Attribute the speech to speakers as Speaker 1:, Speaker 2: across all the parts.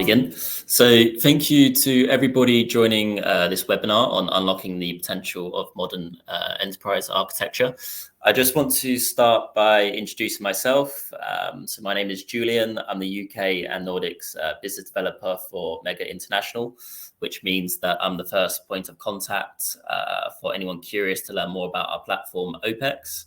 Speaker 1: begin. So thank you to everybody joining this webinar on unlocking the potential of modern enterprise architecture. I just want to start by introducing myself. So my name is Julian. I'm the UK and Nordics business developer for Mega International, which means that I'm the first point of contact for anyone curious to learn more about our platform, OPEX.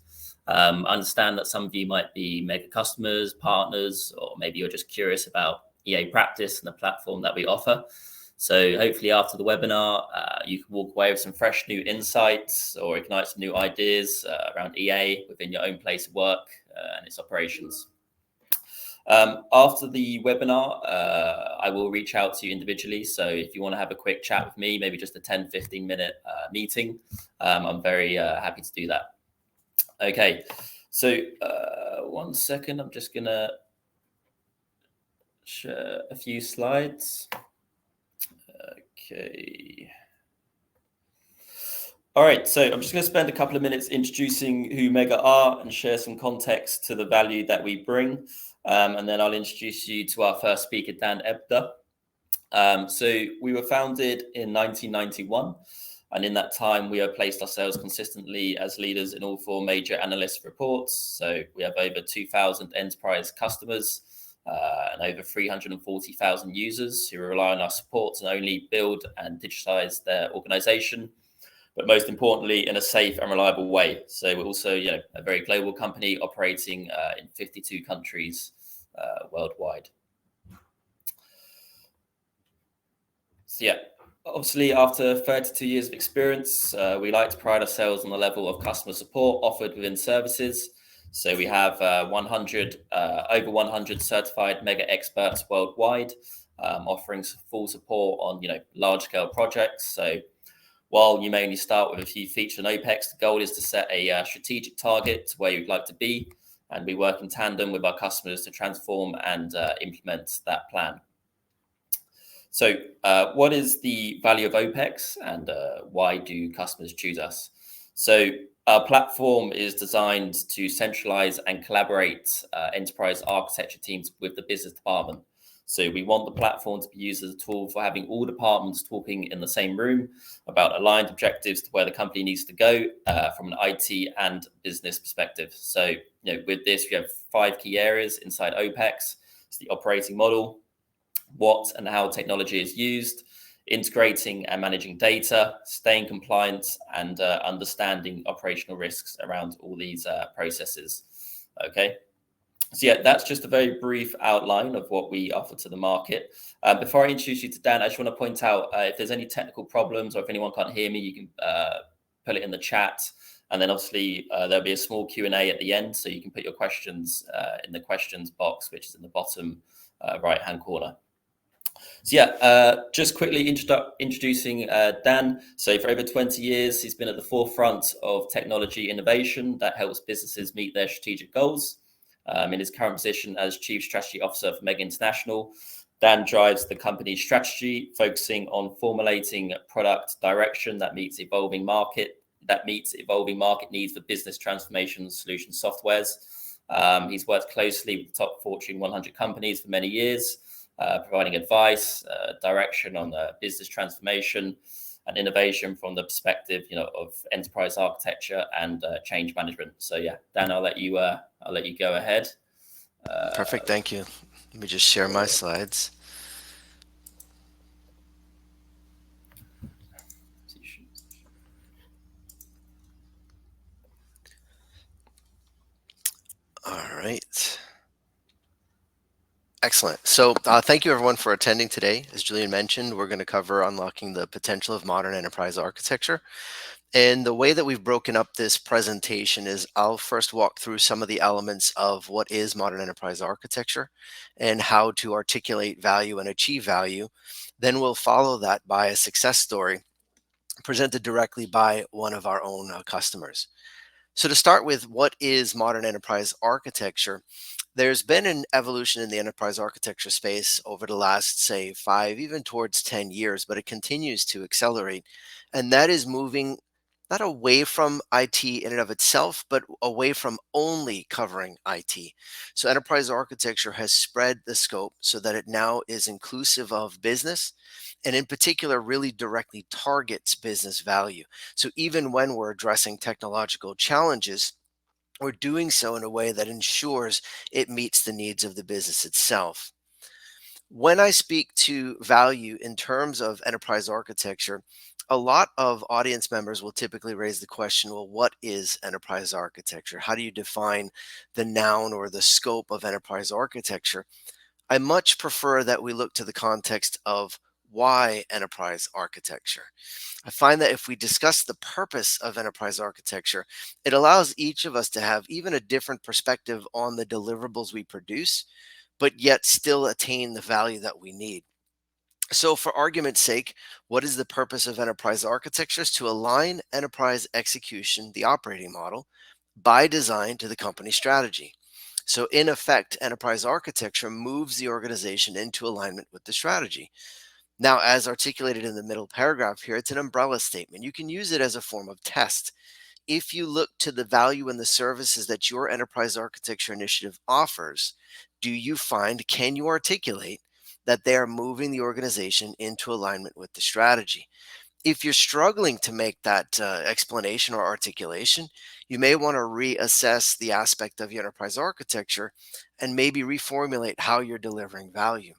Speaker 1: I understand that some of you might be Mega customers, partners, or maybe you're just curious about EA practice and the platform that we offer. So hopefully after the webinar, you can walk away with some fresh new insights or ignite some new ideas around EA within your own place of work and its operations. After the webinar, I will reach out to you individually. So if you want to have a quick chat with me, maybe just a 10-15 minute meeting, I'm very happy to do that. Okay, so 1 second, I'm just gonna share a few slides. Okay. All right, so I'm just going to spend a couple of minutes introducing who Mega are and share some context to the value that we bring. And then I'll introduce you to our first speaker, Dan Hebda. So we were founded in 1991. And in that time, we have placed ourselves consistently as leaders in all 4 major analyst reports. So we have over 2,000 enterprise customers and over 340,000 users who rely on our support to not only build and digitize their organization, but most importantly, in a safe and reliable way. So we're also, a very global company operating in 52 countries worldwide. So yeah, obviously after 32 years of experience, we like to pride ourselves on the level of customer support offered within services. So we have over 100 certified Mega experts worldwide, offering full support on large-scale projects. So while you may only start with a few features on OPEX, the goal is to set a strategic target to where you'd like to be, and we work in tandem with our customers to transform and implement that plan. So what is the value of OPEX, and why do customers choose us? So our platform is designed to centralize and collaborate enterprise architecture teams with the business department. So we want the platform to be used as a tool for having all departments talking in the same room about aligned objectives to where the company needs to go from an IT and business perspective. So with this, we have 5 key areas inside OPEX. It's the operating model, what and how technology is used, integrating and managing data, staying compliant, and understanding operational risks around all these processes. Okay, so yeah, that's just a very brief outline of what we offer to the market. Before I introduce you to Dan, I just want to point out if there's any technical problems or if anyone can't hear me, you can put it in the chat. And then obviously there'll be a small Q&A at the end, so you can put your questions in the questions box, which is in the bottom right-hand corner. So yeah, just quickly introducing Dan. So for over 20 years, he's been at the forefront of technology innovation that helps businesses meet their strategic goals. In his current position as Chief Strategy Officer for Mega International, Dan drives the company's strategy, focusing on formulating product direction that meets evolving market needs for business transformation solution softwares. He's worked closely with top Fortune 100 companies for many years, providing advice, direction on business transformation and innovation from the perspective, of enterprise architecture and change management. So yeah, Dan, I'll let you go ahead.
Speaker 2: Perfect, thank you. Let me just share my slides. All right. Excellent. So thank you everyone for attending today. As Julian mentioned, we're going to cover unlocking the potential of modern enterprise architecture. And the way that we've broken up this presentation is I'll first walk through some of the elements of what is modern enterprise architecture and how to articulate value and achieve value. Then we'll follow that by a success story presented directly by one of our own customers. So to start with, what is modern enterprise architecture? There's been an evolution in the enterprise architecture space over the last, say, 5, even towards 10 years, but it continues to accelerate. And that is moving not away from IT in and of itself, but away from only covering IT. So enterprise architecture has spread the scope so that it now is inclusive of business, and in particular really directly targets business value. So even when we're addressing technological challenges, we're doing so in a way that ensures it meets the needs of the business itself. When I speak to value in terms of enterprise architecture, a lot of audience members will typically raise the question, well, what is enterprise architecture? How do you define the noun or the scope of enterprise architecture? I much prefer that we look to the context of why enterprise architecture. I find that if we discuss the purpose of enterprise architecture, it allows each of us to have even a different perspective on the deliverables we produce, but yet still attain the value that we need. So, for argument's sake, what is the purpose of enterprise architecture? Is to align enterprise execution, the operating model, by design to the company strategy. So, in effect, enterprise architecture moves the organization into alignment with the strategy. Now, as articulated in the middle paragraph here, it's an umbrella statement. You can use it as a form of test. If you look to the value and the services that your enterprise architecture initiative offers, do you find, can you articulate that they are moving the organization into alignment with the strategy? If you're struggling to make that explanation or articulation, you may want to reassess the aspect of your enterprise architecture and maybe reformulate how you're delivering value.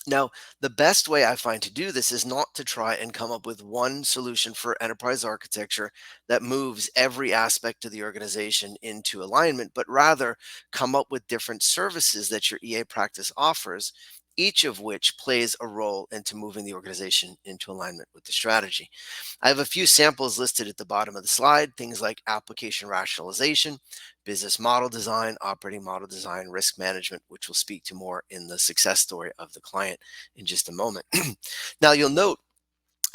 Speaker 2: Now, the best way I find to do this is not to try and come up with one solution for enterprise architecture that moves every aspect of the organization into alignment, but rather come up with different services that your EA practice offers, each of which plays a role into moving the organization into alignment with the strategy. I have a few samples listed at the bottom of the slide, things like application rationalization, business model design, operating model design, risk management, which we'll speak to more in the success story of the client in just a moment. Now, you'll note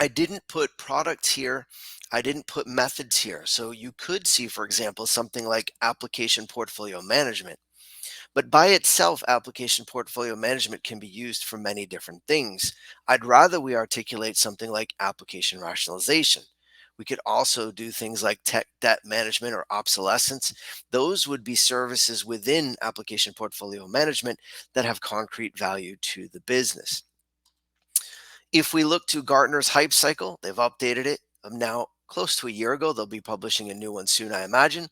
Speaker 2: I didn't put products here. I didn't put methods here. So you could see, for example, something like application portfolio management. But by itself, application portfolio management can be used for many different things. I'd rather we articulate something like application rationalization. We could also do things like tech debt management or obsolescence. Those would be services within application portfolio management that have concrete value to the business. If we look to Gartner's hype cycle, they've updated it now close to a year ago. They'll be publishing a new one soon, I imagine.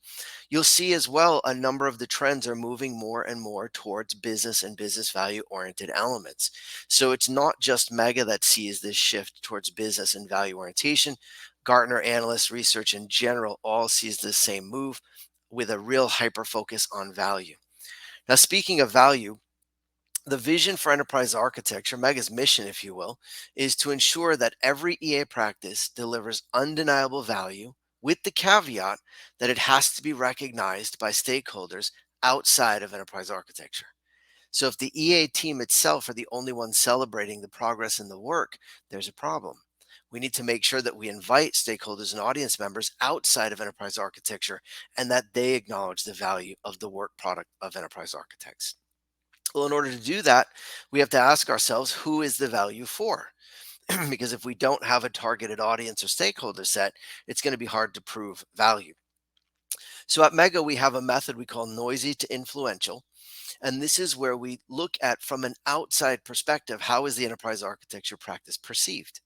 Speaker 2: You'll see as well a number of the trends are moving more and more towards business and business value oriented elements. So it's not just Mega that sees this shift towards business and value orientation. Gartner analysts, research in general, all sees the same move with a real hyper focus on value. Now, speaking of value, the vision for enterprise architecture, Mega's mission, if you will, is to ensure that every EA practice delivers undeniable value with the caveat that it has to be recognized by stakeholders outside of enterprise architecture. So if the EA team itself are the only ones celebrating the progress in the work, there's a problem. We need to make sure that we invite stakeholders and audience members outside of enterprise architecture and that they acknowledge the value of the work product of enterprise architects. Well, in order to do that, we have to ask ourselves, who is the value for? Because if we don't have a targeted audience or stakeholder set, it's going to be hard to prove value. So at Mega, we have a method we call noisy to influential. And this is where we look at, from an outside perspective, how is the enterprise architecture practice perceived?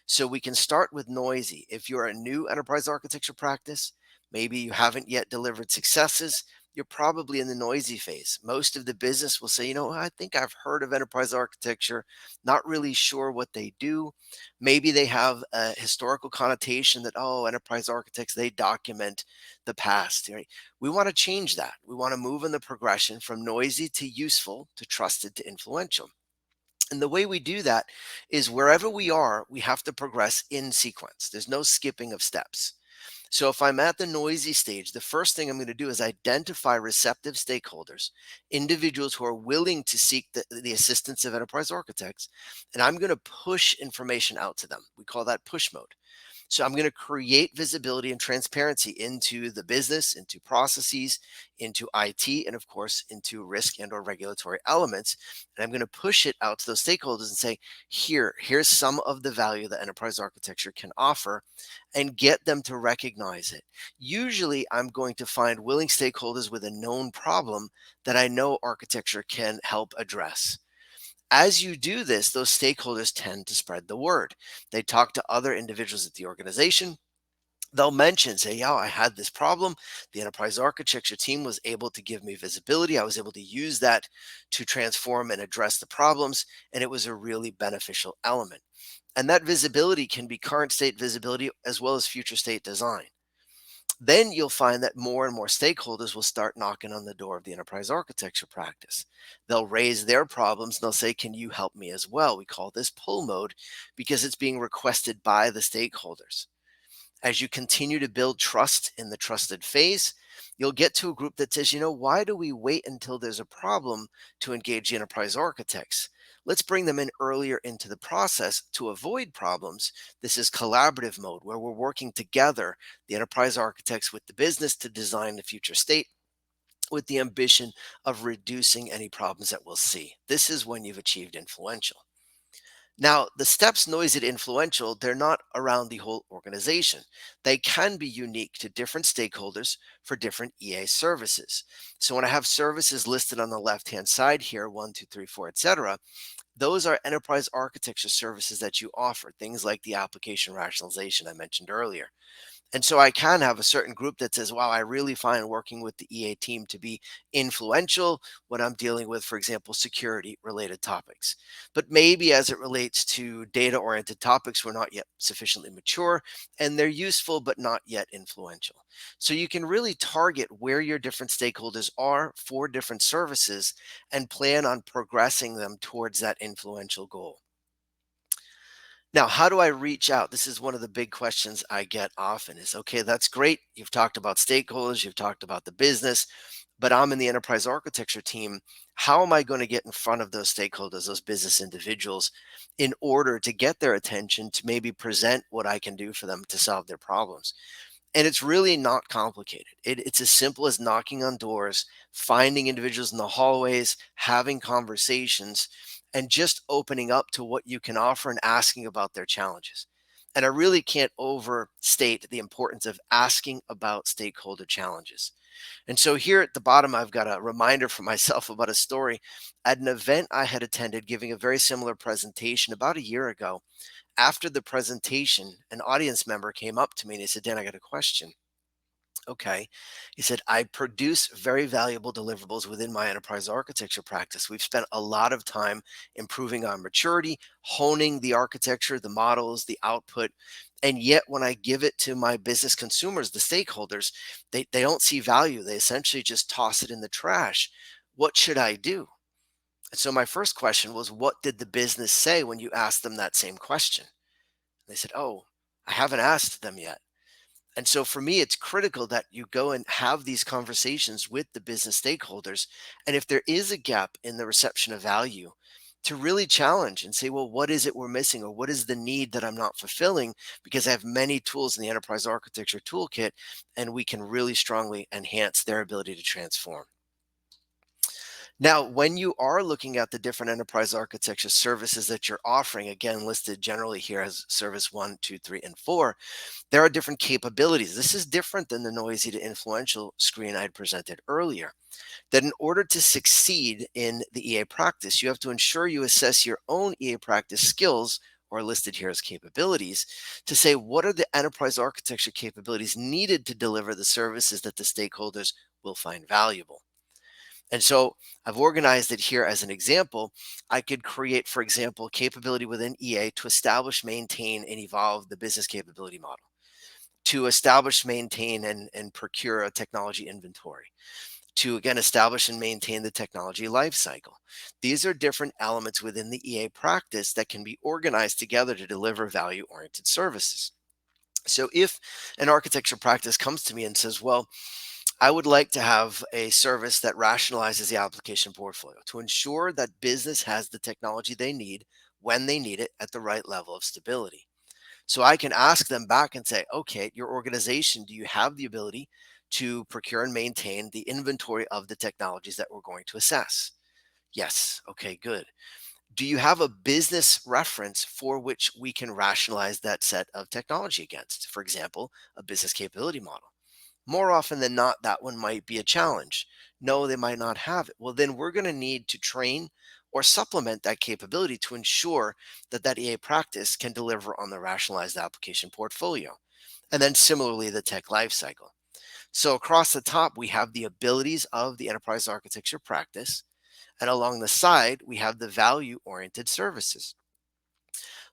Speaker 2: So we can start with noisy. If you're a new enterprise architecture practice, maybe you haven't yet delivered successes, you're probably in the noisy phase. Most of the business will say, I think I've heard of enterprise architecture, not really sure what they do. Maybe they have a historical connotation that, oh, enterprise architects, they document the past. Right? We want to change that. We want to move in the progression from noisy to useful to trusted to influential. And the way we do that is wherever we are, we have to progress in sequence. There's no skipping of steps. So if I'm at the noisy stage, the first thing I'm going to do is identify receptive stakeholders, individuals who are willing to seek the assistance of enterprise architects, and I'm going to push information out to them. We call that push mode. So I'm going to create visibility and transparency into the business, into processes, into IT, and of course, into risk and or regulatory elements. And I'm going to push it out to those stakeholders and say, here's some of the value that enterprise architecture can offer, and get them to recognize it. Usually, I'm going to find willing stakeholders with a known problem that I know architecture can help address. As you do this, those stakeholders tend to spread the word. They talk to other individuals at the organization. They'll mention, say, yeah, I had this problem. The enterprise architecture team was able to give me visibility. I was able to use that to transform and address the problems, and it was a really beneficial element. And that visibility can be current state visibility as well as future state design. Then you'll find that more and more stakeholders will start knocking on the door of the enterprise architecture practice. They'll raise their problems and they'll say, can you help me as well? We call this pull mode because it's being requested by the stakeholders. As you continue to build trust in the trusted phase, you'll get to a group that says, why do we wait until there's a problem to engage the enterprise architects? Let's bring them in earlier into the process to avoid problems. This is collaborative mode where we're working together, the enterprise architects with the business, to design the future state with the ambition of reducing any problems that we'll see. This is when you've achieved influential. Now, the steps noisy to influential, they're not around the whole organization. They can be unique to different stakeholders for different EA services. So when I have services listed on the left-hand side here, 1, 2, 3, 4, etc., those are enterprise architecture services that you offer, things like the application rationalization I mentioned earlier. And so I can have a certain group that says, wow, I really find working with the EA team to be influential when I'm dealing with, for example, security related topics. But maybe as it relates to data oriented topics, we're not yet sufficiently mature and they're useful, but not yet influential. So you can really target where your different stakeholders are for different services and plan on progressing them towards that influential goal. Now, how do I reach out? This is one of the big questions I get often is, okay, that's great. You've talked about stakeholders, you've talked about the business, but I'm in the enterprise architecture team. How am I going to get in front of those stakeholders, those business individuals, in order to get their attention to maybe present what I can do for them to solve their problems? And it's really not complicated. It's as simple as knocking on doors, finding individuals in the hallways, having conversations, and just opening up to what you can offer and asking about their challenges. And I really can't overstate the importance of asking about stakeholder challenges. And so here at the bottom, I've got a reminder for myself about a story at an event I had attended giving a very similar presentation about a year ago. After the presentation, an audience member came up to me and he said, Dan, I got a question. Okay. He said, I produce very valuable deliverables within my enterprise architecture practice. We've spent a lot of time improving our maturity, honing the architecture, the models, the output. And yet, when I give it to my business consumers, the stakeholders, they don't see value. They essentially just toss it in the trash. What should I do? And so, my first question was, what did the business say when you asked them that same question? They said, oh, I haven't asked them yet. And so for me, it's critical that you go and have these conversations with the business stakeholders. And if there is a gap in the reception of value, to really challenge and say, well, what is it we're missing? Or what is the need that I'm not fulfilling? Because I have many tools in the enterprise architecture toolkit, and we can really strongly enhance their ability to transform. Now, when you are looking at the different enterprise architecture services that you're offering, again, listed generally here as service 1, 2, 3, and 4, there are different capabilities. This is different than the noisy to influential screen I'd presented earlier. That in order to succeed in the EA practice, you have to ensure you assess your own EA practice skills, or listed here as capabilities, to say what are the enterprise architecture capabilities needed to deliver the services that the stakeholders will find valuable. And so I've organized it here as an example. I could create, for example, capability within EA to establish, maintain, and evolve the business capability model, to establish, maintain, and procure a technology inventory, to again establish and maintain the technology lifecycle. These are different elements within the EA practice that can be organized together to deliver value-oriented services. So if an architecture practice comes to me and says, well, I would like to have a service that rationalizes the application portfolio to ensure that business has the technology they need when they need it at the right level of stability. So I can ask them back and say, okay, your organization, do you have the ability to procure and maintain the inventory of the technologies that we're going to assess? Yes. Okay, good. Do you have a business reference for which we can rationalize that set of technology against? For example, a business capability model. More often than not, that one might be a challenge. No, they might not have it. Well, then we're going to need to train or supplement that capability to ensure that that EA practice can deliver on the rationalized application portfolio. And then similarly, the tech lifecycle. So across the top, we have the abilities of the enterprise architecture practice. And along the side, we have the value-oriented services.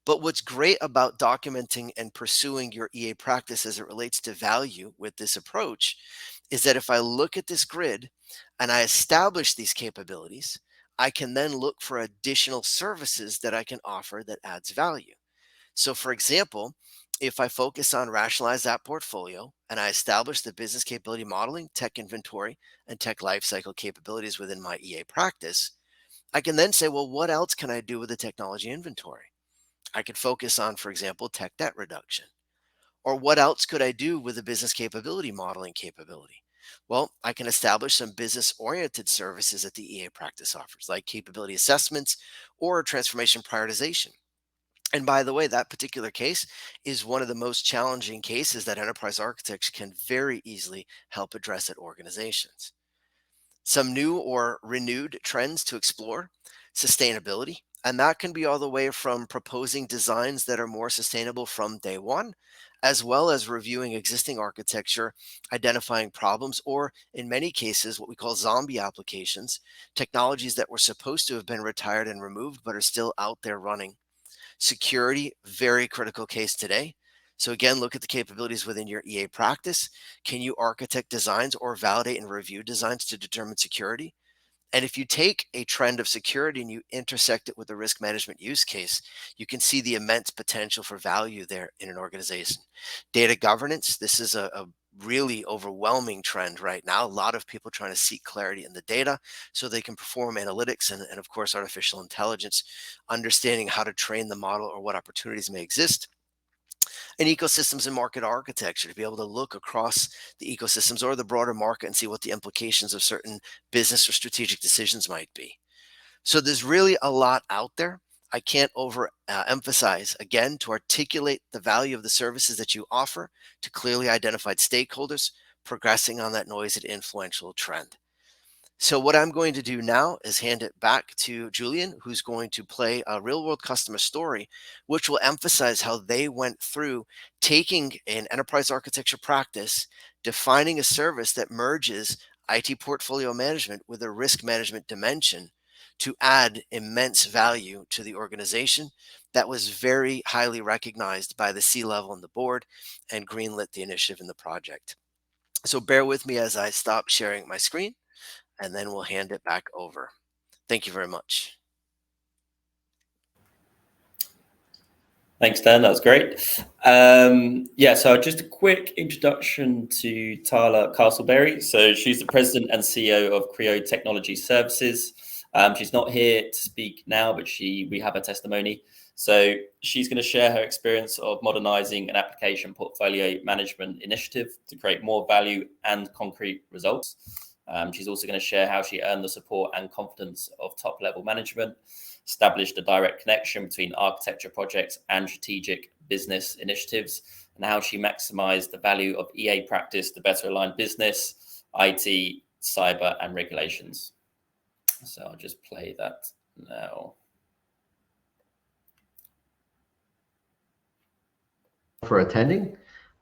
Speaker 2: But what's great about documenting and pursuing your EA practice as it relates to value with this approach is that if I look at this grid and I establish these capabilities, I can then look for additional services that I can offer that adds value. So for example, if I focus on rationalize that portfolio and I establish the business capability modeling, tech inventory, and tech lifecycle capabilities within my EA practice, I can then say, well, what else can I do with the technology inventory? I could focus on, for example, tech debt reduction. Or what else could I do with the business capability modeling capability? Well, I can establish some business oriented services that the EA practice offers, like capability assessments or transformation prioritization. And by the way, that particular case is one of the most challenging cases that enterprise architects can very easily help address at organizations. Some new or renewed trends to explore: sustainability. And that can be all the way from proposing designs that are more sustainable from day one, as well as reviewing existing architecture, identifying problems, or in many cases, what we call zombie applications, technologies that were supposed to have been retired and removed, but are still out there running. Security, very critical case today. So again, look at the capabilities within your EA practice. Can you architect designs or validate and review designs to determine security? And if you take a trend of security and you intersect it with a risk management use case, you can see the immense potential for value there in an organization. Data governance, this is a really overwhelming trend right now. A lot of people trying to seek clarity in the data so they can perform analytics and of course, artificial intelligence, understanding how to train the model or what opportunities may exist. And ecosystems and market architecture, to be able to look across the ecosystems or the broader market and see what the implications of certain business or strategic decisions might be. So there's really a lot out there. I can't over emphasize again to articulate the value of the services that you offer to clearly identified stakeholders, progressing on that noisy and influential trend. So what I'm going to do now is hand it back to Julian, who's going to play a real world customer story, which will emphasize how they went through taking an enterprise architecture practice, defining a service that merges IT portfolio management with a risk management dimension to add immense value to the organization. That was very highly recognized by the C-level and the board and greenlit the initiative in the project. So bear with me as I stop sharing my screen, and then we'll hand it back over. Thank you very much.
Speaker 1: Thanks, Dan. That was great. So just a quick introduction to Tyler Castleberry. So she's the president and CEO of Creo Technology Services. She's not here to speak now, but we have a testimony. So she's going to share her experience of modernizing an application portfolio management initiative to create more value and concrete results. She's also going to share how she earned the support and confidence of top-level management, established a direct connection between architecture projects and strategic business initiatives, and how she maximized the value of EA practice to better align business, IT, cyber, and regulations. So I'll just play that now.
Speaker 3: For attending.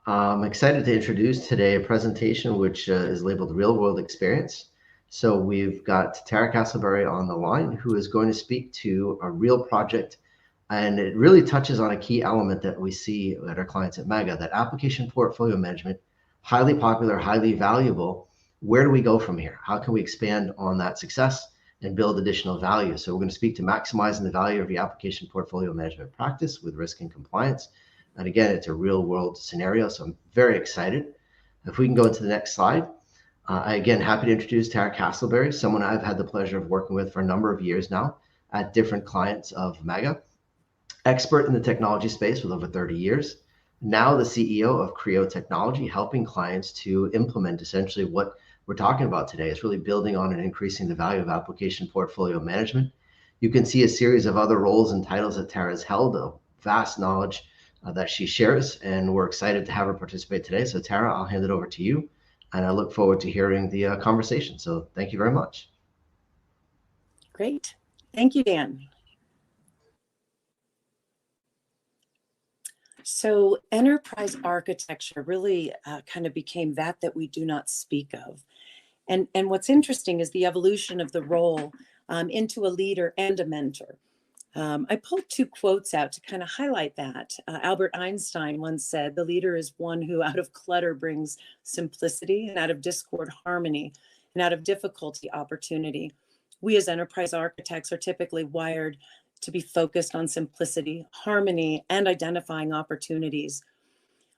Speaker 3: I'm excited to introduce today a presentation which is labeled Real World Experience. So we've got Tara Castleberry on the line, who is going to speak to a real project, and it really touches on a key element that we see at our clients at Mega, that application portfolio management, highly popular, highly valuable. Where do we go from here? How can we expand on that success and build additional value? So we're going to speak to maximizing the value of your application portfolio management practice with risk and compliance. And again, it's a real world scenario, so I'm very excited. If we can go into the next slide. Again, happy to introduce Tara Castleberry, someone I've had the pleasure of working with for a number of years now at different clients of Mega. Expert in the technology space with over 30 years. now the CEO of Creo Technology, helping clients to implement essentially what we're talking about today. It's really building on and increasing the value of application portfolio management. You can see a series of other roles and titles that Tara's held, a vast knowledge that she shares, and we're excited to have her participate today. So Tara, I'll hand it over to you, and I look forward to hearing the conversation. So thank you very much.
Speaker 4: Great. Thank you, Dan. So enterprise architecture really kind of became that we do not speak of. And what's interesting is the evolution of the role into a leader and a mentor. I pulled two quotes out to kind of highlight that. Albert Einstein once said, "The leader is one who out of clutter brings simplicity, and out of discord, harmony, and out of difficulty, opportunity." We as enterprise architects are typically wired to be focused on simplicity, harmony, and identifying opportunities.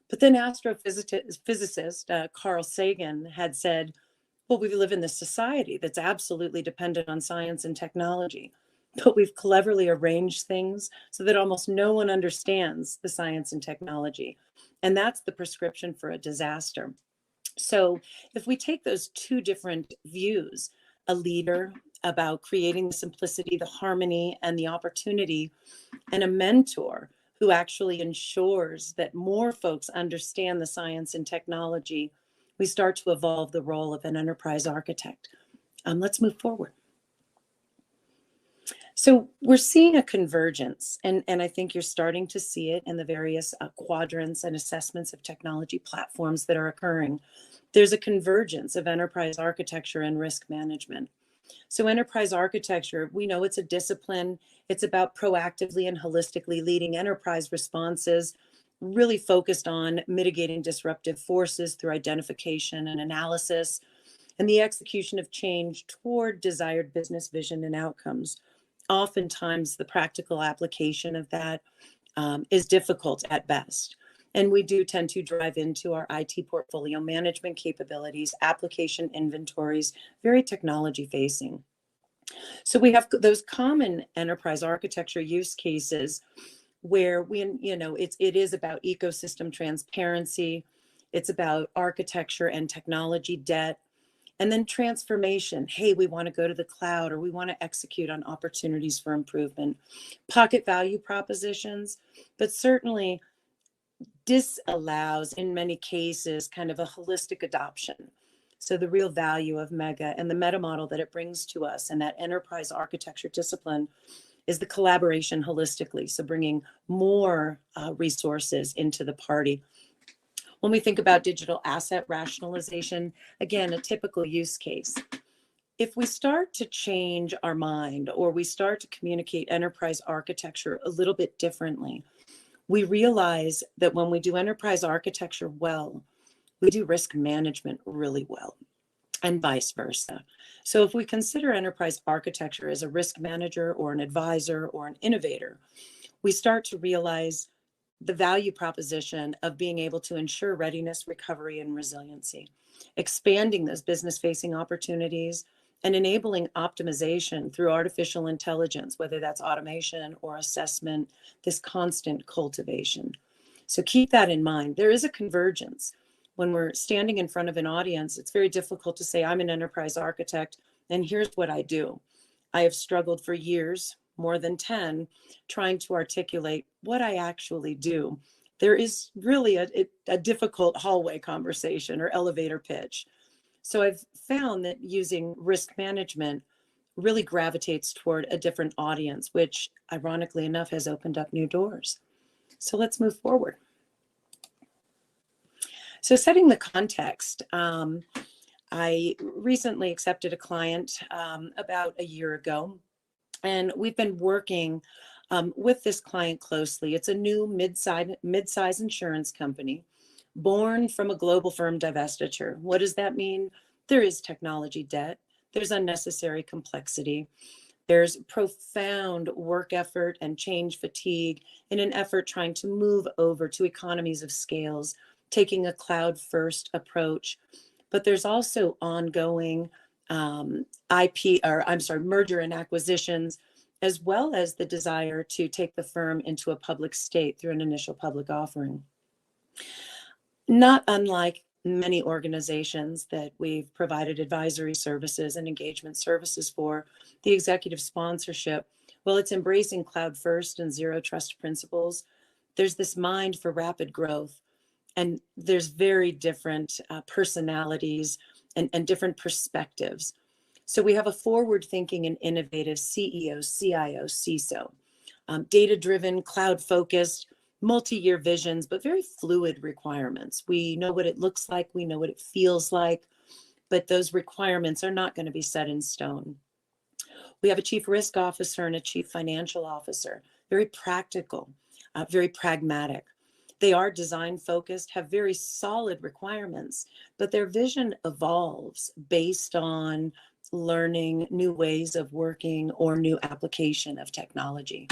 Speaker 4: But then astrophysicist Carl Sagan had said, well, we live in this society that's absolutely dependent on science and technology, but we've cleverly arranged things so that almost no one understands the science and technology. And that's the prescription for a disaster. So if we take those two different views, a leader about creating the simplicity, the harmony, and the opportunity, and a mentor who actually ensures that more folks understand the science and technology, we start to evolve the role of an enterprise architect. Let's move forward. So we're seeing a convergence, and I think you're starting to see it in the various quadrants and assessments of technology platforms that are occurring. There's a convergence of enterprise architecture and risk management. So enterprise architecture, we know it's a discipline. It's about proactively and holistically leading enterprise responses, really focused on mitigating disruptive forces through identification and analysis, and the execution of change toward desired business vision and outcomes. Oftentimes, the practical application of that is difficult at best. And we do tend to drive into our IT portfolio management capabilities, application inventories, very technology facing. So we have those common enterprise architecture use cases where it is about ecosystem transparency, it's about architecture and technology debt, and then transformation. Hey, we want to go to the cloud, or we want to execute on opportunities for improvement, pocket value propositions, but certainly disallows in many cases kind of a holistic adoption. So the real value of Mega and the meta model that it brings to us and that enterprise architecture discipline is the collaboration holistically. So bringing more resources into the party. When we think about digital asset rationalization, again, a typical use case. If we start to change our mind, or we start to communicate enterprise architecture a little bit differently, we realize that when we do enterprise architecture well, we do risk management really well, and vice versa. So if we consider enterprise architecture as a risk manager or an advisor or an innovator, we start to realize the value proposition of being able to ensure readiness, recovery, and resiliency, expanding those business-facing opportunities, and enabling optimization through artificial intelligence, whether that's automation or assessment, this constant cultivation. So keep that in mind. There is a convergence. When we're standing in front of an audience, it's very difficult to say, I'm an enterprise architect, and here's what I do. I have struggled for years, more than 10, trying to articulate what I actually do. There is really a difficult hallway conversation or elevator pitch. So I've found that using risk management really gravitates toward a different audience, which ironically enough has opened up new doors. So let's move forward. So setting the context, I recently accepted a client about a year ago, and we've been working with this client closely. It's a new mid-size insurance company born from a global firm divestiture. What does that mean? There is technology debt. There's unnecessary complexity. There's profound work effort and change fatigue in an effort trying to move over to economies of scales, taking a cloud-first approach. But there's also ongoing merger and acquisitions, as well as the desire to take the firm into a public state through an initial public offering. Not unlike many organizations that we've provided advisory services and engagement services for, the executive sponsorship, well, it's embracing cloud first and zero trust principles. There's this mind for rapid growth, and there's very different personalities and different perspectives. So we have a forward thinking and innovative CEO, CIO, CISO, data-driven, cloud-focused, multi-year visions, but very fluid requirements. We know what it looks like, we know what it feels like, but those requirements are not going to be set in stone. We have a chief risk officer and a chief financial officer, very practical, very pragmatic. They are design focused, have very solid requirements, but their vision evolves based on learning new ways of working or new application of technology.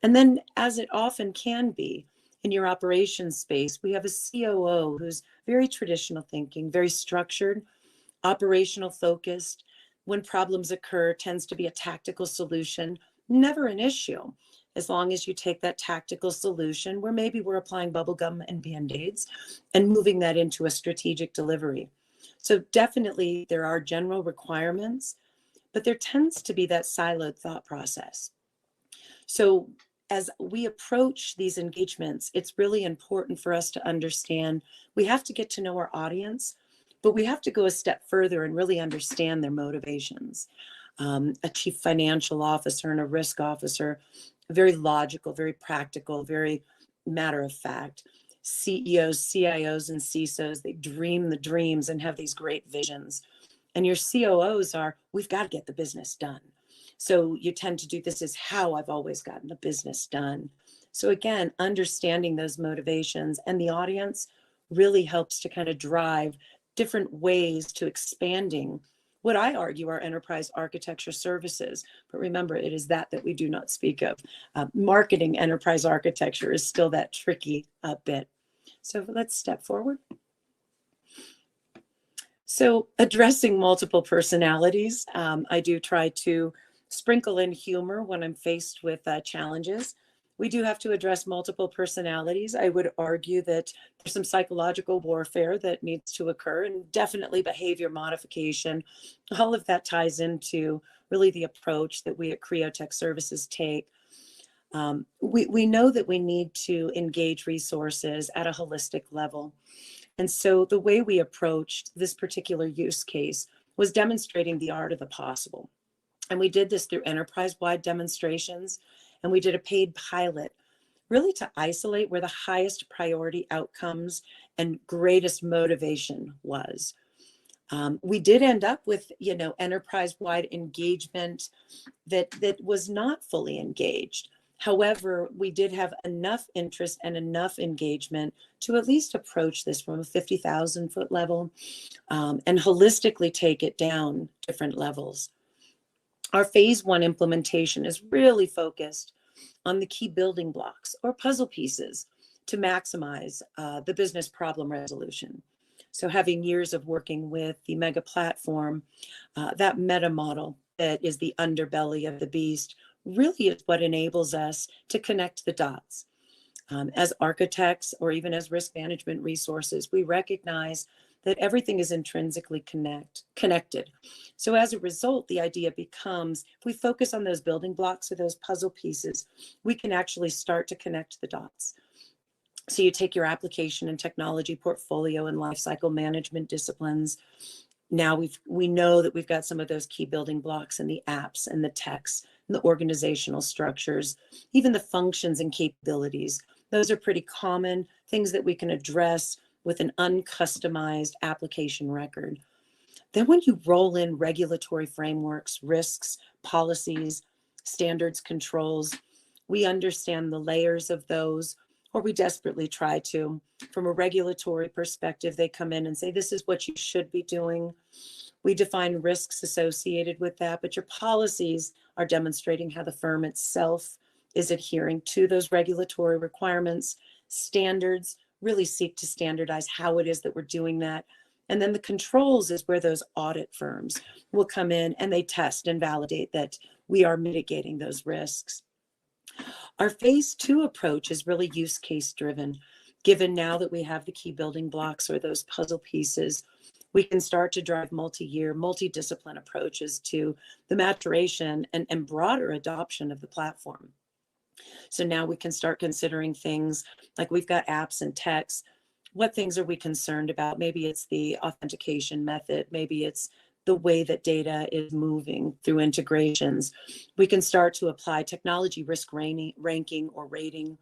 Speaker 4: And then, as it often can be in your operations space, we have a COO who's very traditional thinking, very structured, operational focused. When problems occur, tends to be a tactical solution, never an issue, as long as you take that tactical solution where maybe we're applying bubblegum and Band-Aids and moving that into a strategic delivery. So definitely there are general requirements, but there tends to be that siloed thought process. So as we approach these engagements, it's really important for us to understand we have to get to know our audience, but we have to go a step further and really understand their motivations. A chief financial officer and a risk officer, very logical, very practical, very matter of fact. CEOs, CIOs, and CISOs, they dream the dreams and have these great visions. And your COOs are, we've got to get the business done. So you tend to do, this is how I've always gotten the business done. So again, understanding those motivations and the audience really helps to kind of drive different ways to expanding what I argue are enterprise architecture services. But remember, it is that we do not speak of. Marketing enterprise architecture is still that tricky bit. So let's step forward. So addressing multiple personalities, I do try to sprinkle in humor when I'm faced with challenges. We do have to address multiple personalities. I would argue that there's some psychological warfare that needs to occur, and definitely behavior modification. All of that ties into really the approach that we at Creo Tech Services take. We know that we need to engage resources at a holistic level. And so the way we approached this particular use case was demonstrating the art of the possible. And we did this through enterprise-wide demonstrations, and we did a paid pilot, really to isolate where the highest priority outcomes and greatest motivation was. We did end up with, enterprise-wide engagement that was not fully engaged. However, we did have enough interest and enough engagement to at least approach this from a 50,000 foot level and holistically take it down different levels. Our phase 1 implementation is really focused on the key building blocks or puzzle pieces to maximize the business problem resolution. So having years of working with the mega platform, that meta model that is the underbelly of the beast really is what enables us to connect the dots. As architects or even as risk management resources, we recognize that everything is intrinsically connected. So as a result, the idea becomes, if we focus on those building blocks or those puzzle pieces, we can actually start to connect the dots. So you take your application and technology portfolio and lifecycle management disciplines. Now we know that we've got some of those key building blocks in the apps and the techs and the organizational structures, even the functions and capabilities. Those are pretty common things that we can address with an uncustomized application record. Then when you roll in regulatory frameworks, risks, policies, standards, controls, we understand the layers of those, or we desperately try to. From a regulatory perspective, they come in and say, this is what you should be doing. We define risks associated with that, but your policies are demonstrating how the firm itself is adhering to those regulatory requirements. Standards really seek to standardize how it is that we're doing that. And then the controls is where those audit firms will come in and they test and validate that we are mitigating those risks. Our phase 2 approach is really use case driven. Given now that we have the key building blocks or those puzzle pieces, we can start to drive multi-year, multidiscipline approaches to the maturation and broader adoption of the platform. So now we can start considering things like we've got apps and texts. What things are we concerned about? Maybe it's the authentication method. Maybe it's the way that data is moving through integrations. We can start to apply technology risk ranking or rating.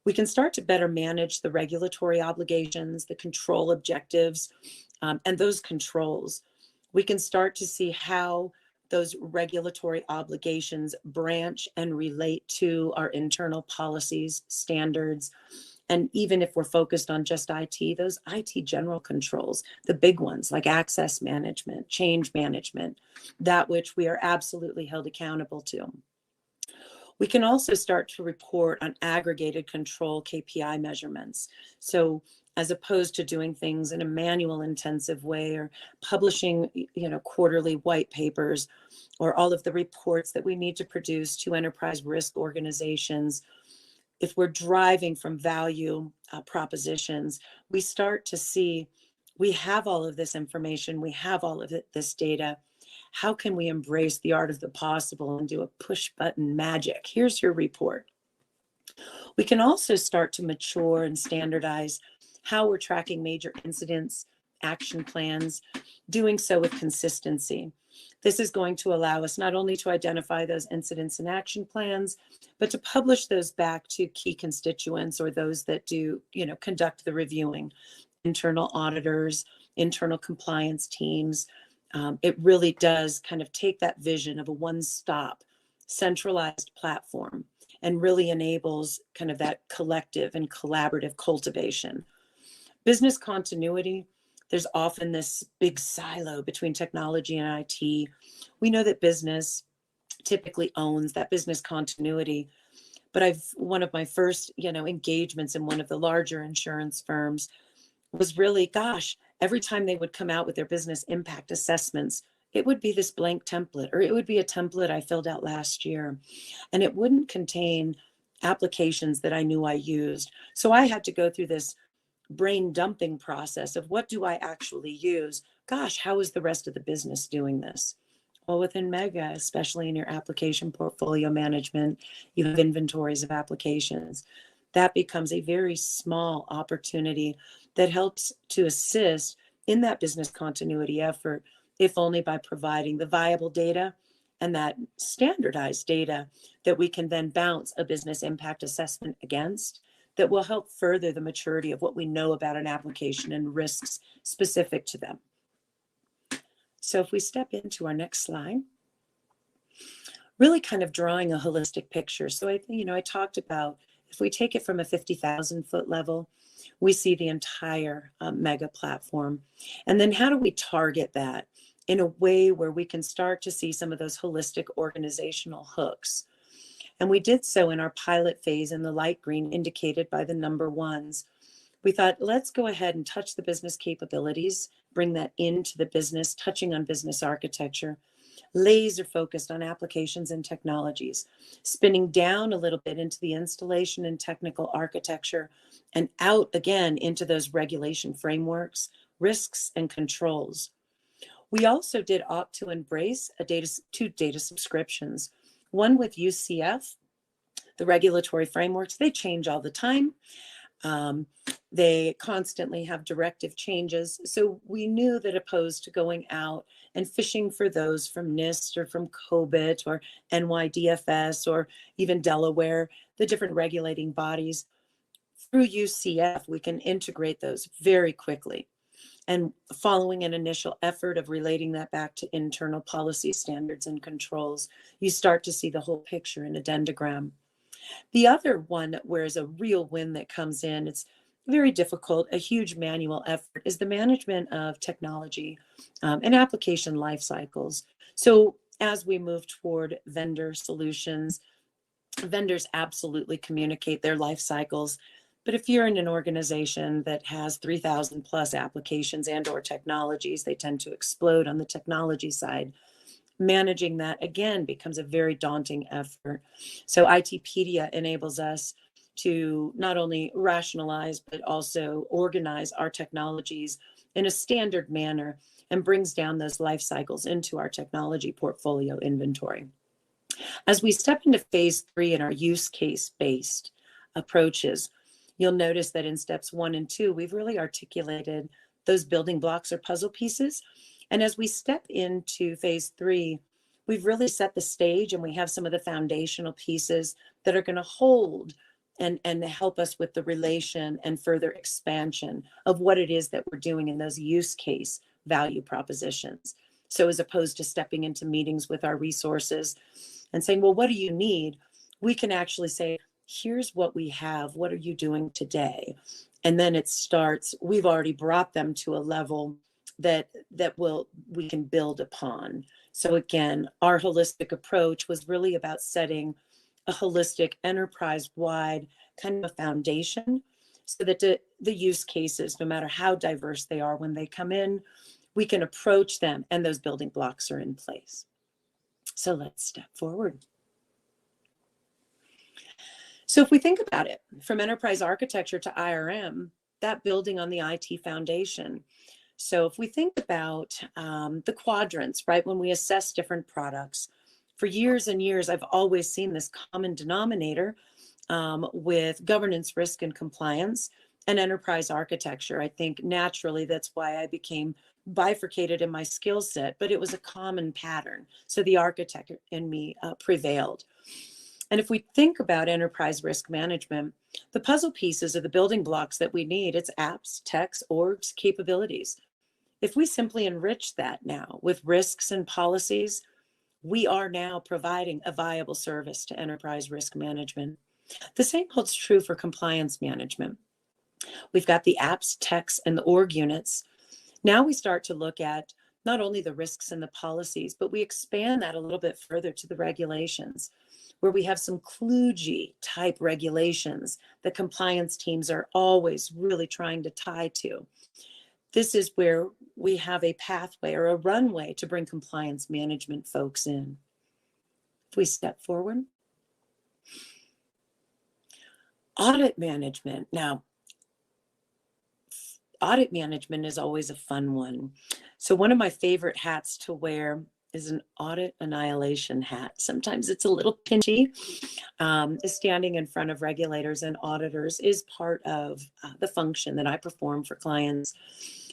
Speaker 4: We can start to better manage the regulatory obligations, the control objectives, and those controls. We can start to see how those regulatory obligations branch and relate to our internal policies, standards, and even if we're focused on just IT, those IT general controls, the big ones like access management, change management, that which we are absolutely held accountable to. We can also start to report on aggregated control KPI measurements. So as opposed to doing things in a manual intensive way or publishing, quarterly white papers or all of the reports that we need to produce to enterprise risk organizations, if we're driving from value propositions, we start to see we have all of this information, we have all of this data. How can we embrace the art of the possible and do a push button magic? Here's your report. We can also start to mature and standardize how we're tracking major incidents, action plans, doing so with consistency. This is going to allow us not only to identify those incidents and action plans, but to publish those back to key constituents or those that do, conduct the reviewing, internal auditors, internal compliance teams. It really does kind of take that vision of a one-stop centralized platform and really enables kind of that collective and collaborative cultivation. Business continuity, there's often this big silo between technology and IT. We know that business typically owns that business continuity, but one of my first, engagements in one of the larger insurance firms was really, every time they would come out with their business impact assessments, it would be this blank template, or it would be a template I filled out last year, and it wouldn't contain applications that I knew I used. So I had to go through this brain dumping process of what do I actually use? How is the rest of the business doing this? Well, within Mega, especially in your application portfolio management, you have inventories of applications. That becomes a very small opportunity that helps to assist in that business continuity effort, if only by providing the viable data and that standardized data that we can then bounce a business impact assessment against that will help further the maturity of what we know about an application and risks specific to them. So if we step into our next slide, really kind of drawing a holistic picture. So I talked about if we take it from a 50,000 foot level, we see the entire Mega platform. And then how do we target that in a way where we can start to see some of those holistic organizational hooks? And we did so in our pilot phase in the light green indicated by the number ones. We thought, let's go ahead and touch the business capabilities, bring that into the business, touching on business architecture, laser focused on applications and technologies, spinning down a little bit into the installation and technical architecture, and out again into those regulation frameworks, risks, and controls. We also did opt to embrace two data subscriptions, one with UCF. The regulatory frameworks, they change all the time. They constantly have directive changes. So we knew that opposed to going out and fishing for those from NIST or from COBIT or NYDFS or even Delaware, the different regulating bodies, through UCF, we can integrate those very quickly. And following an initial effort of relating that back to internal policy standards and controls, you start to see the whole picture in a dendrogram. The other one where is a real win that comes in, it's very difficult, a huge manual effort, is the management of technology and application life cycles. So as we move toward vendor solutions, vendors absolutely communicate their life cycles. But if you're in an organization that has 3,000 plus applications and or technologies, they tend to explode on the technology side. Managing that, again, becomes a very daunting effort. So ITpedia enables us to not only rationalize, but also organize our technologies in a standard manner, and brings down those life cycles into our technology portfolio inventory. As we step into phase 3 in our use case based approaches, you'll notice that in steps 1 and 2, we've really articulated those building blocks or puzzle pieces. And as we step into phase 3, we've really set the stage, and we have some of the foundational pieces that are going to hold and help us with the relation and further expansion of what it is that we're doing in those use case value propositions. So as opposed to stepping into meetings with our resources and saying, well, what do you need? We can actually say, here's what we have. What are you doing today? And then it starts, we've already brought them to a level that we can build upon. So again, our holistic approach was really about setting a holistic enterprise-wide kind of a foundation so that the use cases, no matter how diverse they are, when they come in, we can approach them and those building blocks are in place. So let's step forward. So if we think about it, from enterprise architecture to IRM, that building on the IT foundation. So if we think about the quadrants, right, when we assess different products, for years and years, I've always seen this common denominator with governance, risk, and compliance and enterprise architecture. I think naturally that's why I became bifurcated in my skill set, but it was a common pattern. So the architect in me prevailed. And if we think about enterprise risk management, the puzzle pieces are the building blocks that we need. It's apps, techs, orgs, capabilities. If we simply enrich that now with risks and policies, we are now providing a viable service to enterprise risk management. The same holds true for compliance management. We've got the apps, techs, and the org units. Now we start to look at not only the risks and the policies, but we expand that a little bit further to the regulations, where we have some kludgy type regulations that compliance teams are always really trying to tie to. This is where we have a pathway or a runway to bring compliance management folks in. If we step forward. Audit management. Now, audit management is always a fun one. So one of my favorite hats to wear is an audit annihilation hat. Sometimes it's a little pinchy. Standing in front of regulators and auditors is part of the function that I perform for clients.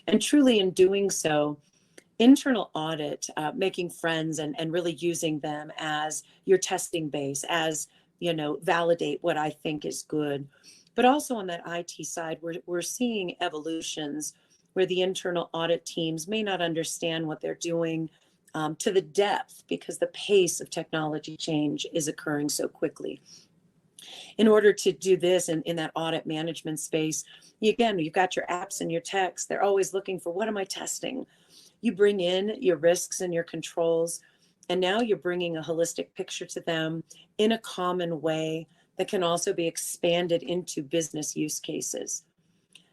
Speaker 4: And truly in doing so, internal audit, making friends and really using them as your testing base, as, you know, validate what I think is good. But also on that IT side, we're seeing evolutions where the internal audit teams may not understand what they're doing to the depth, because the pace of technology change is occurring so quickly. In order to do this in that audit management space, again, you've got your apps and your techs. They're always looking for, what am I testing? You bring in your risks and your controls, and now you're bringing a holistic picture to them in a common way that can also be expanded into business use cases.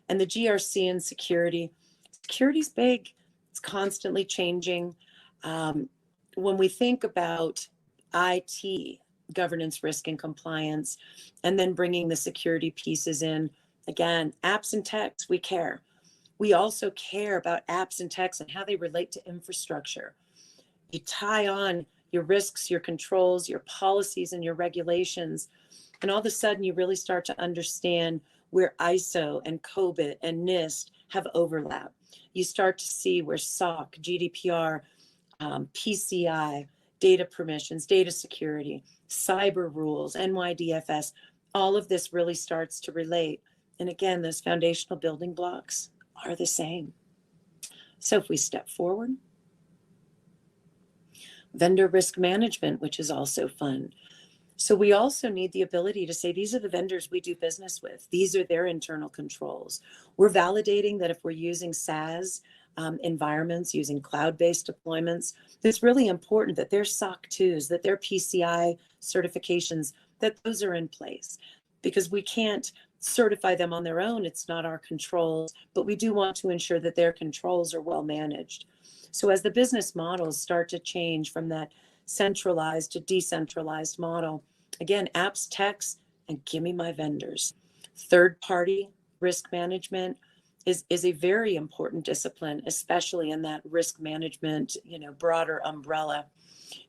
Speaker 4: And the GRC and security's big. It's constantly changing. When we think about IT, governance, risk, and compliance, and then bringing the security pieces in, again, apps and techs, we care. We also care about apps and techs and how they relate to infrastructure. You tie on your risks, your controls, your policies, and your regulations, and all of a sudden you really start to understand where ISO and COBIT and NIST have overlap. You start to see where SOC, GDPR, PCI, data permissions, data security, cyber rules, NYDFS, all of this really starts to relate. And again, those foundational building blocks are the same. So if we step forward, vendor risk management, which is also fun. So we also need the ability to say, these are the vendors we do business with. These are their internal controls. We're validating that if we're using SaaS environments, using cloud-based deployments, it's really important that their SOC 2s, that their PCI certifications, that those are in place, because we can't certify them on their own. It's not our controls, but we do want to ensure that their controls are well managed. So as the business models start to change from that centralized to decentralized model, again, apps, techs, and give me my vendors. Third party risk management is a very important discipline, especially in that risk management, broader umbrella.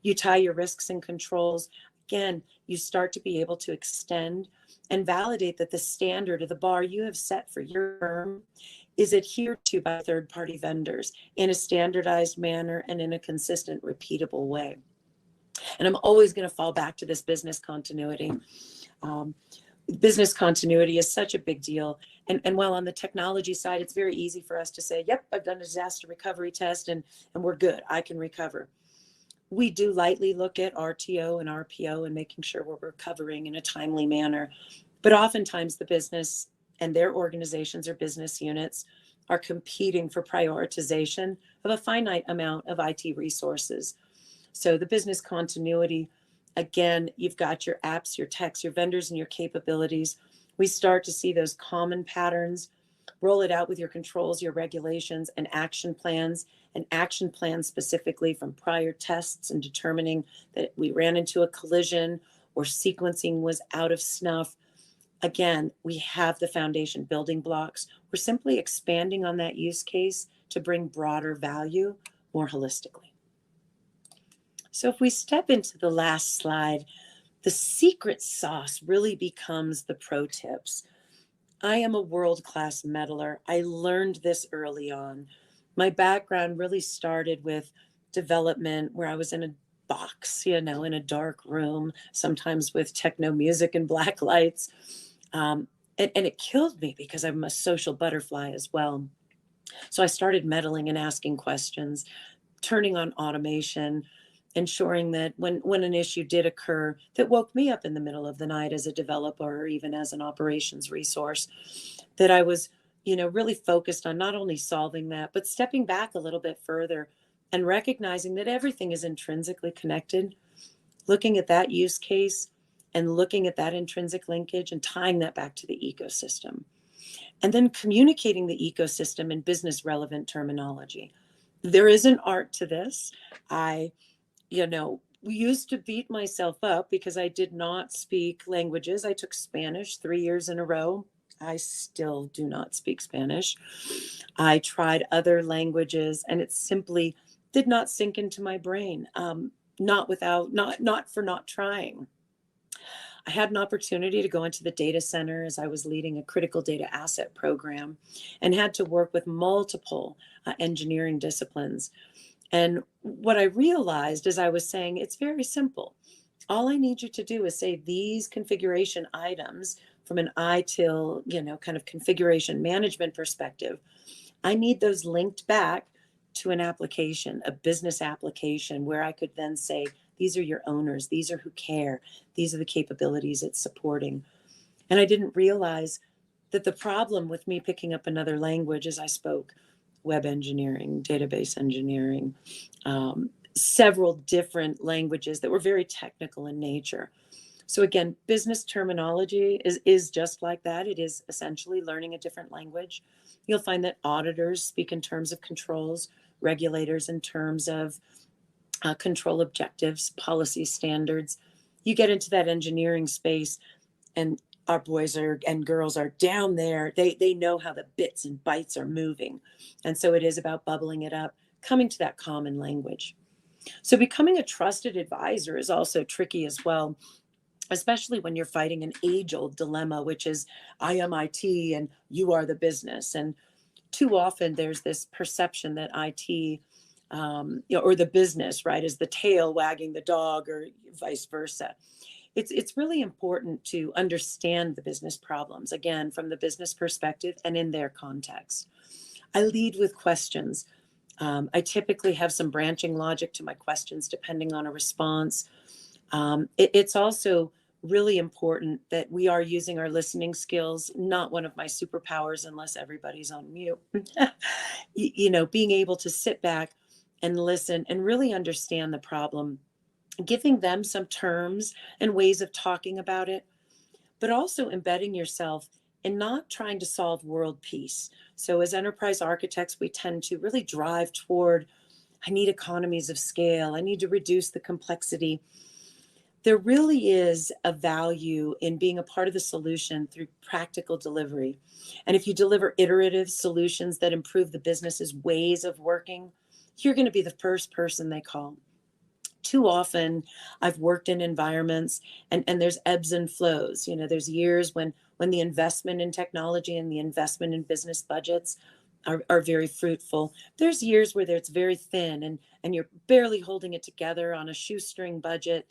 Speaker 4: You tie your risks and controls. Again, you start to be able to extend and validate that the standard or the bar you have set for your firm is adhered to by third-party vendors in a standardized manner and in a consistent, repeatable way. And I'm always going to fall back to this business continuity. Business continuity is such a big deal. And while on the technology side, it's very easy for us to say, yep, I've done a disaster recovery test and we're good, I can recover. We do lightly look at RTO and RPO and making sure we're recovering in a timely manner. But oftentimes the business and their organizations or business units are competing for prioritization of a finite amount of IT resources. So the business continuity, again, you've got your apps, your techs, your vendors, and your capabilities. We start to see those common patterns. Roll it out with your controls, your regulations, and action plans specifically from prior tests and determining that we ran into a collision or sequencing was out of snuff. Again, we have the foundation building blocks. We're simply expanding on that use case to bring broader value more holistically. So if we step into the last slide, the secret sauce really becomes the pro tips. I am a world-class metaler. I learned this early on. My background really started with development where I was in a box, in a dark room, sometimes with techno music and black lights. And it killed me because I'm a social butterfly as well. So I started meddling and asking questions, turning on automation, ensuring that when an issue did occur that woke me up in the middle of the night as a developer or even as an operations resource, that I was, really focused on not only solving that, but stepping back a little bit further and recognizing that everything is intrinsically connected, looking at that use case and looking at that intrinsic linkage and tying that back to the ecosystem. And then communicating the ecosystem in business relevant terminology. There is an art to this. We used to beat myself up because I did not speak languages. I took Spanish 3 years in a row. I still do not speak Spanish. I tried other languages and it simply did not sink into my brain. Not for not trying. I had an opportunity to go into the data center as I was leading a critical data asset program and had to work with multiple engineering disciplines. And what I realized is I was saying, it's very simple. All I need you to do is say these configuration items from an ITIL, kind of configuration management perspective. I need those linked back to an application, a business application, where I could then say, these are your owners, these are who care, these are the capabilities it's supporting. And I didn't realize that the problem with me picking up another language as I spoke web engineering, database engineering, several different languages that were very technical in nature. So again, business terminology is just like that. It is essentially learning a different language. You'll find that auditors speak in terms of controls, regulators in terms of control objectives, policy standards. You get into that engineering space and our boys and girls are down there. They know how the bits and bytes are moving. And so it is about bubbling it up, coming to that common language. So becoming a trusted advisor is also tricky as well, especially when you're fighting an age-old dilemma, which is I am IT and you are the business. And too often there's this perception that IT or the business, right, is the tail wagging the dog or vice versa. It's really important to understand the business problems, again, from the business perspective and in their context. I lead with questions. I typically have some branching logic to my questions depending on a response. It's also really important that we are using our listening skills, not one of my superpowers unless everybody's on mute. Being able to sit back and listen and really understand the problem, giving them some terms and ways of talking about it, but also embedding yourself in not trying to solve world peace. So as enterprise architects, we tend to really drive toward, I need economies of scale. I need to reduce the complexity. there really is a value in being a part of the solution through practical delivery. And if you deliver iterative solutions that improve the business's ways of working, you're going to be the first person they call. Too often I've worked in environments and there's ebbs and flows. There's years when the investment in technology and the investment in business budgets are very fruitful. There's years where it's very thin and you're barely holding it together on a shoestring budget,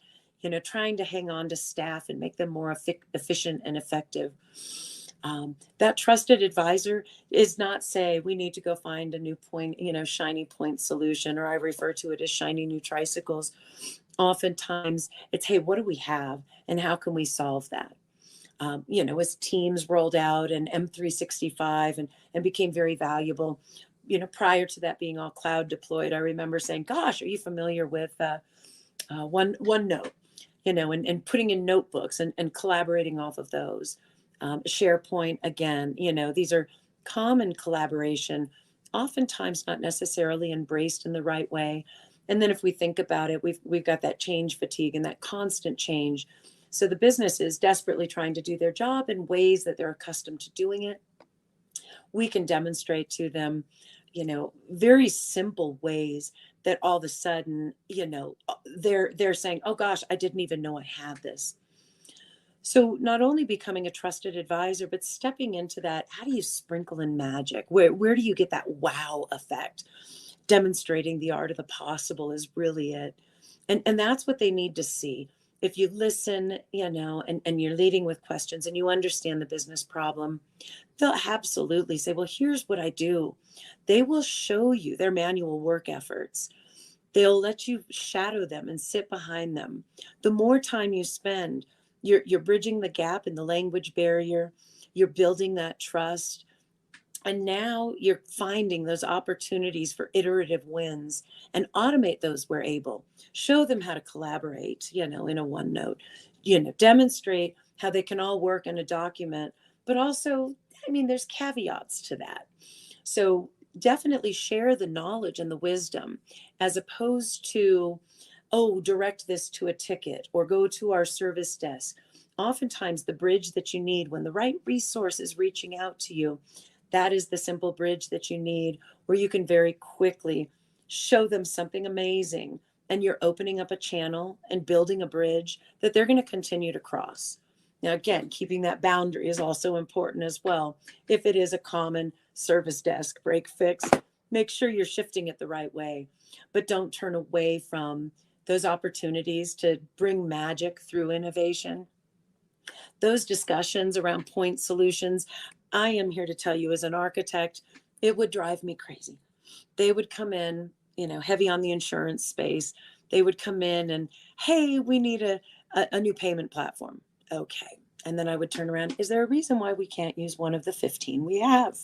Speaker 4: trying to hang on to staff and make them more efficient and effective. That trusted advisor is not say we need to go find a new point, shiny point solution, or I refer to it as shiny new tricycles. Oftentimes it's, hey, what do we have and how can we solve that? As Teams rolled out and M365 and became very valuable, prior to that being all cloud deployed, I remember saying, gosh, are you familiar with OneNote, and putting in notebooks and collaborating off of those. SharePoint, again, these are common collaboration, oftentimes not necessarily embraced in the right way. And then if we think about it, we've got that change fatigue and that constant change. So the business is desperately trying to do their job in ways that they're accustomed to doing it. We can demonstrate to them, very simple ways that all of a sudden, they're saying, oh gosh, I didn't even know I had this. So not only becoming a trusted advisor, but stepping into that, how do you sprinkle in magic? Where do you get that wow effect? Demonstrating the art of the possible is really it. And that's what they need to see. If you listen, and you're leading with questions and you understand the business problem, they'll absolutely say, well, here's what I do. They will show you their manual work efforts. They'll let you shadow them and sit behind them. The more time you spend, you're bridging the gap in the language barrier. You're building that trust. And now you're finding those opportunities for iterative wins and automate those where able. Show them how to collaborate, in a OneNote, demonstrate how they can all work in a document, but also, there's caveats to that. So definitely share the knowledge and the wisdom as opposed to, direct this to a ticket or go to our service desk. Oftentimes the bridge that you need when the right resource is reaching out to you, that is the simple bridge that you need where you can very quickly show them something amazing and you're opening up a channel and building a bridge that they're going to continue to cross. Now, again, keeping that boundary is also important as well. If it is a common service desk break fix, make sure you're shifting it the right way, but don't turn away from those opportunities to bring magic through innovation. Those discussions around point solutions, I am here to tell you as an architect, it would drive me crazy. They would come in, heavy on the insurance space. They would come in and, hey, we need a new payment platform. Okay. And then I would turn around. Is there a reason why we can't use one of the 15 we have?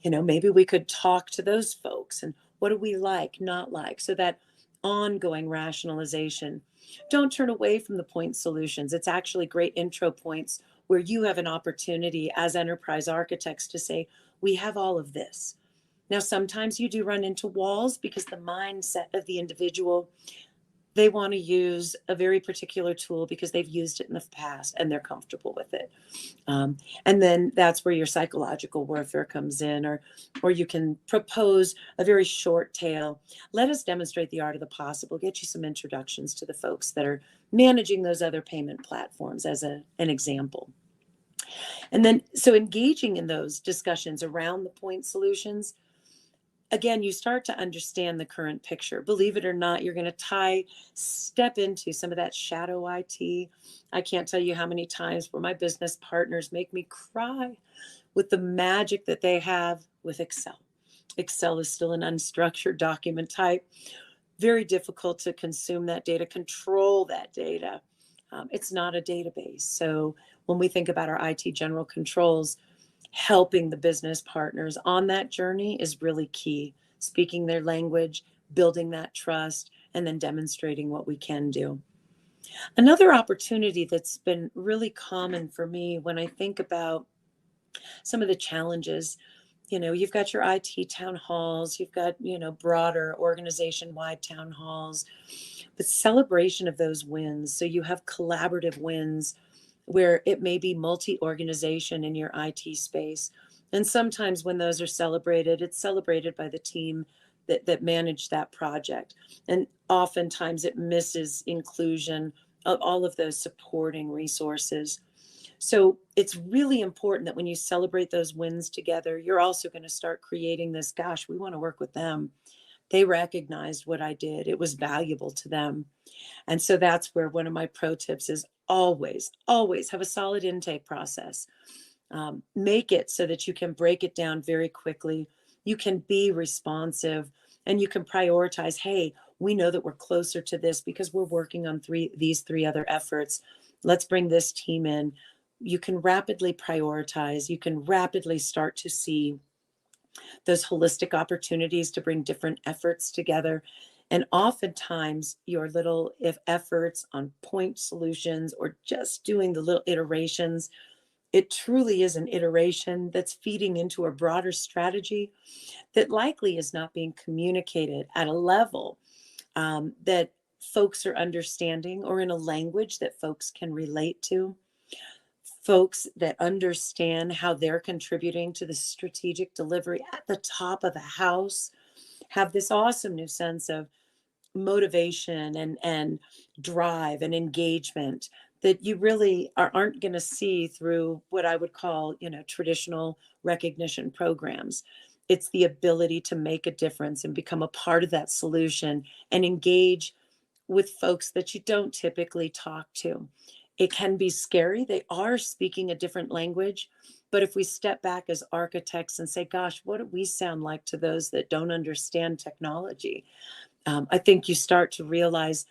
Speaker 4: Maybe we could talk to those folks and what do we like, not like, so that ongoing rationalization. Don't turn away from the point solutions. It's actually great intro points where you have an opportunity as enterprise architects to say, we have all of this. Now, sometimes you do run into walls because the mindset of the individual, they want to use a very particular tool because they've used it in the past and they're comfortable with it. And then that's where your psychological warfare comes in, or you can propose a very short tail. Let us demonstrate the art of the possible, get you some introductions to the folks that are managing those other payment platforms as an example. And then, so engaging in those discussions around the point solutions, again, you start to understand the current picture. Believe it or not, you're going to step into some of that shadow IT. I can't tell you how many times where my business partners make me cry with the magic that they have with Excel. Excel is still an unstructured document type. Very difficult to consume that data, control that data. It's not a database. So when we think about our IT general controls, helping the business partners on that journey is really key. Speaking their language, building that trust, and then demonstrating what we can do. Another opportunity that's been really common for me when I think about some of the challenges, you've got your IT town halls, you've got, broader organization-wide town halls, the celebration of those wins. So you have collaborative wins where it may be multi-organization in your IT space. And sometimes when those are celebrated, it's celebrated by the team that managed that project. And oftentimes it misses inclusion of all of those supporting resources. So it's really important that when you celebrate those wins together, you're also going to start creating this, gosh, we want to work with them. They recognized what I did. It was valuable to them. And so that's where one of my pro tips is always, always have a solid intake process. Make it so that you can break it down very quickly. You can be responsive and you can prioritize, hey, we know that we're closer to this because we're working on these three other efforts. Let's bring this team in. You can rapidly prioritize. You can rapidly start to see those holistic opportunities to bring different efforts together. And oftentimes your little efforts on point solutions or just doing the little iterations, it truly is an iteration that's feeding into a broader strategy that likely is not being communicated at a level that folks are understanding or in a language that folks can relate to. Folks that understand how they're contributing to the strategic delivery at the top of the house have this awesome new sense of motivation and drive and engagement that you really aren't going to see through what I would call, traditional recognition programs. It's the ability to make a difference and become a part of that solution and engage with folks that you don't typically talk to. It can be scary. They are speaking a different language. But if we step back as architects and say, gosh, what do we sound like to those that don't understand technology? I think you start to realize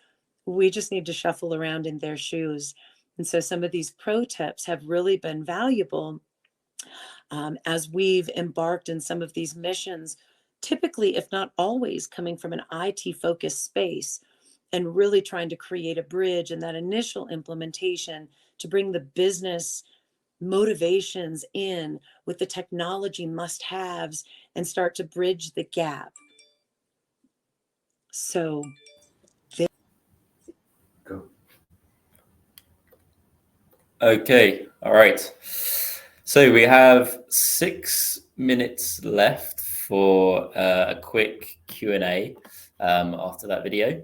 Speaker 4: we just need to shuffle around in their shoes. And so some of these pro tips have really been valuable as we've embarked in some of these missions, typically, if not always, coming from an IT focused space and really trying to create a bridge in that initial implementation to bring the business motivations in with the technology must-haves and start to bridge the gap. So
Speaker 3: Go.
Speaker 1: Okay, all right. So we have 6 minutes left for a quick Q&A after that video.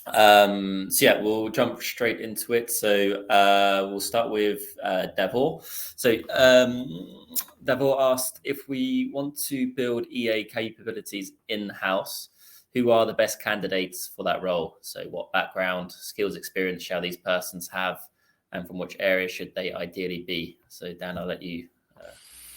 Speaker 1: So yeah, we'll jump straight into it. So we'll start with Devor. So Devor asked, if we want to build EA capabilities in-house, who are the best candidates for that role? So what background, skills, experience shall these persons have, and from which area should they ideally be? So Dan, I'll let you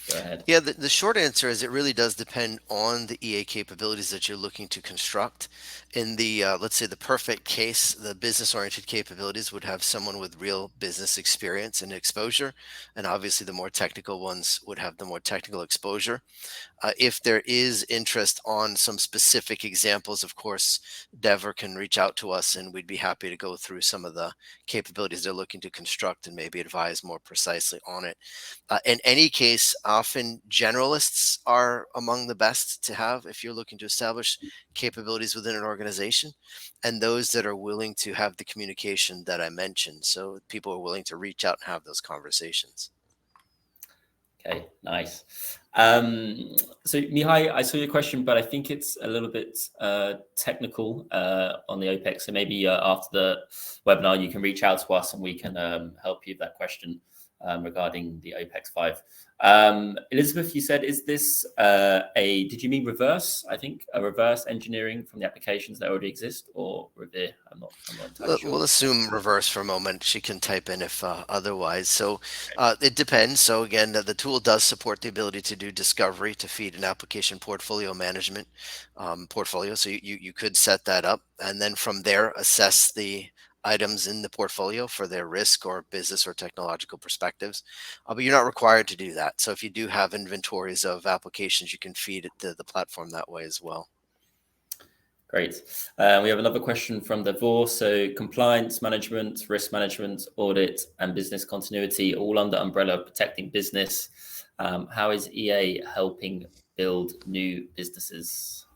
Speaker 1: go ahead.
Speaker 2: Yeah, the short answer is it really does depend on the EA capabilities that you're looking to construct. In the, let's say the perfect case, the business-oriented capabilities would have someone with real business experience and exposure. And obviously the more technical ones would have the more technical exposure. If there is interest on some specific examples, of course, Devor can reach out to us and we'd be happy to go through some of the capabilities they're looking to construct and maybe advise more precisely on it. In any case, often generalists are among the best to have if you're looking to establish capabilities within an organization, and those that are willing to have the communication that I mentioned. So people are willing to reach out and have those conversations.
Speaker 1: Okay, nice. So Mihai, I saw your question, but I think it's a little bit technical on the OPEX. So maybe after the webinar, you can reach out to us and we can help you with that question regarding the OPEX 5. Elizabeth, you said, is this did you mean reverse? I think a reverse engineering from the applications that already exist, or Revere? I'm not entirely sure.
Speaker 2: We'll assume reverse for a moment. She can type in if otherwise. So it depends. So again, the tool does support the ability to do discovery to feed an application portfolio management portfolio. So you could set that up and then from there assess the items in the portfolio for their risk or business or technological perspectives, but you're not required to do that. So if you do have inventories of applications, you can feed it to the platform that way as well.
Speaker 1: Great. We have another question from Devor. So compliance management, risk management, audit, and business continuity, all under umbrella of protecting business. How is EA helping build new businesses?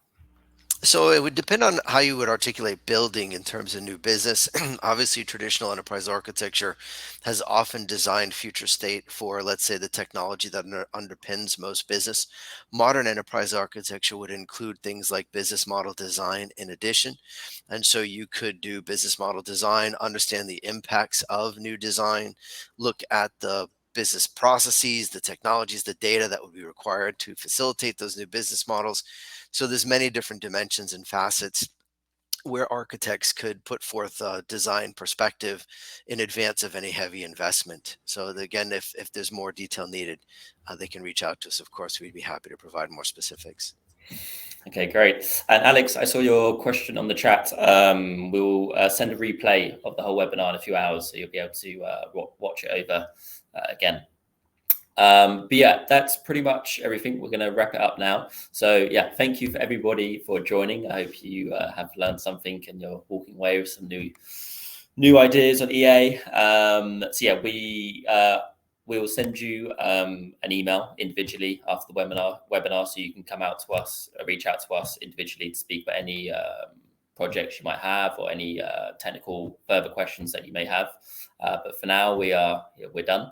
Speaker 2: So it would depend on how you would articulate building in terms of new business. Obviously, traditional enterprise architecture has often designed future state for, let's say, the technology that underpins most business. Modern enterprise architecture would include things like business model design in addition. And so you could do business model design, understand the impacts of new design, look at the business processes, the technologies, the data that would be required to facilitate those new business models. So there's many different dimensions and facets where architects could put forth a design perspective in advance of any heavy investment. So again, if there's more detail needed, they can reach out to us. Of course, we'd be happy to provide more specifics.
Speaker 1: Okay, great. And Alex, I saw your question on the chat. We'll send a replay of the whole webinar in a few hours, so you'll be able to watch it over again. But yeah, that's pretty much everything. We're going to wrap it up now. So yeah, thank you for everybody for joining. I hope you have learned something and you're walking away with some new ideas on EA. So yeah, we will send you an email individually after the webinar, so you can come out to us, reach out to us individually to speak about any projects you might have or any technical further questions that you may have. But for now, we're done.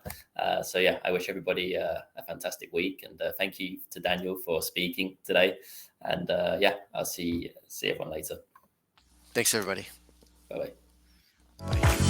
Speaker 1: So yeah, I wish everybody a fantastic week, and thank you to Daniel for speaking today. And yeah, I'll see everyone later.
Speaker 2: Thanks, everybody.
Speaker 1: Bye-bye.
Speaker 2: Bye.